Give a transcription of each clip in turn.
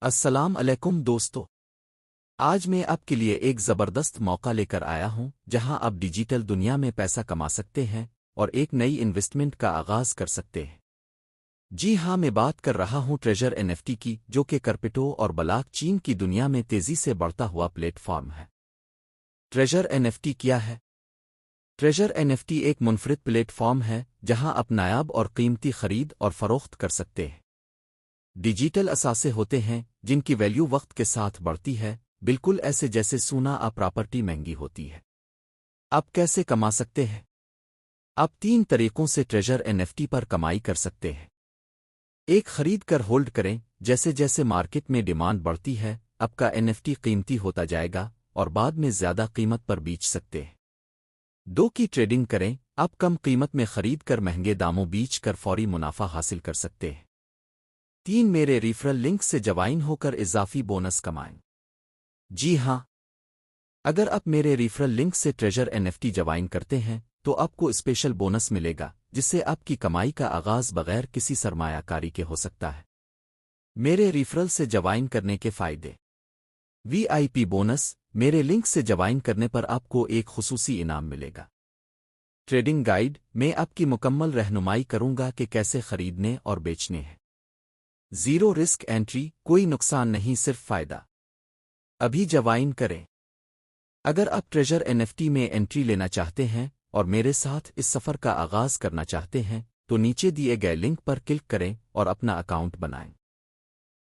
السلام علیکم دوستو، آج میں آپ کے لیے ایک زبردست موقع لے کر آیا ہوں جہاں آپ ڈیجیٹل دنیا میں پیسہ کما سکتے ہیں اور ایک نئی انویسٹمنٹ کا آغاز کر سکتے ہیں۔ جی ہاں، میں بات کر رہا ہوں ٹریجر این ایف ٹی کی، جو کہ کرپٹو اور بلاک چین کی دنیا میں تیزی سے بڑھتا ہوا پلیٹ فارم ہے۔ ٹریجر این ایف ٹی کیا ہے؟ ٹریجر این ایف ٹی ایک منفرد پلیٹ فارم ہے جہاں آپ نایاب اور قیمتی خرید اور فروخت کر سکتے ہیں۔ ڈیجیٹل اثاثے ہوتے ہیں جن کی ویلیو وقت کے ساتھ بڑھتی ہے، بالکل ایسے جیسے سونا یا پراپرٹی مہنگی ہوتی ہے۔ آپ کیسے کما سکتے ہیں؟ آپ 3 طریقوں سے ٹریجر این ایف ٹی پر کمائی کر سکتے ہیں۔ ایک، خرید کر ہولڈ کریں، جیسے جیسے مارکیٹ میں ڈیمانڈ بڑھتی ہے آپ کا این ایف ٹی قیمتی ہوتا جائے گا اور بعد میں زیادہ قیمت پر بیچ سکتے ہیں۔ 2 کی ٹریڈنگ کریں، آپ کم قیمت میں خرید کر مہنگے داموں بیچ کر فوری منافع حاصل کر سکتے ہیں۔ 3، میرے ریفرل لنک سے جوائن ہو کر اضافی بونس کمائیں۔ جی ہاں، اگر آپ میرے ریفرل لنک سے treasure N F T join کرتے ہیں تو آپ کو اسپیشل بونس ملے گا جس سے آپ کی کمائی کا آغاز بغیر کسی سرمایہ کاری کے ہو سکتا ہے۔ میرے ریفرل سے جوائن کرنے کے فائدے: وی آئی پی بونس، میرے لنک سے جوائن کرنے پر آپ کو ایک خصوصی انعام ملے گا۔ ٹریڈنگ گائیڈ، میں آپ کی مکمل رہنمائی کروں گا کہ کیسے خریدنے اور بیچنے ہیں۔ 0 رسک انٹری، کوئی نقصان نہیں، صرف فائدہ۔ ابھی جوائن کریں۔ اگر آپ ٹریجر این ایف ٹی میں انٹری لینا چاہتے ہیں اور میرے ساتھ اس سفر کا آغاز کرنا چاہتے ہیں تو نیچے دیے گئے لنک پر کلک کریں اور اپنا اکاؤنٹ بنائیں۔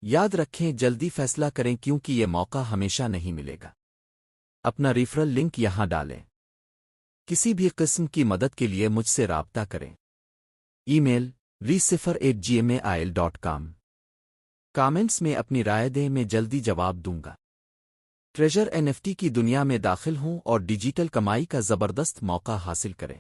یاد رکھیں، جلدی فیصلہ کریں کیونکہ یہ موقع ہمیشہ نہیں ملے گا۔ اپنا ریفرل لنک یہاں ڈالیں۔ کسی بھی قسم کی مدد کے لیے مجھ سے رابطہ کریں۔ ای میل: re0@gmail.com۔ کامنٹس میں اپنی رائے دیں، میں جلدی جواب دوں گا۔ ٹریجر این ایف ٹی کی دنیا میں داخل ہوں اور ڈیجیٹل کمائی کا زبردست موقع حاصل کریں۔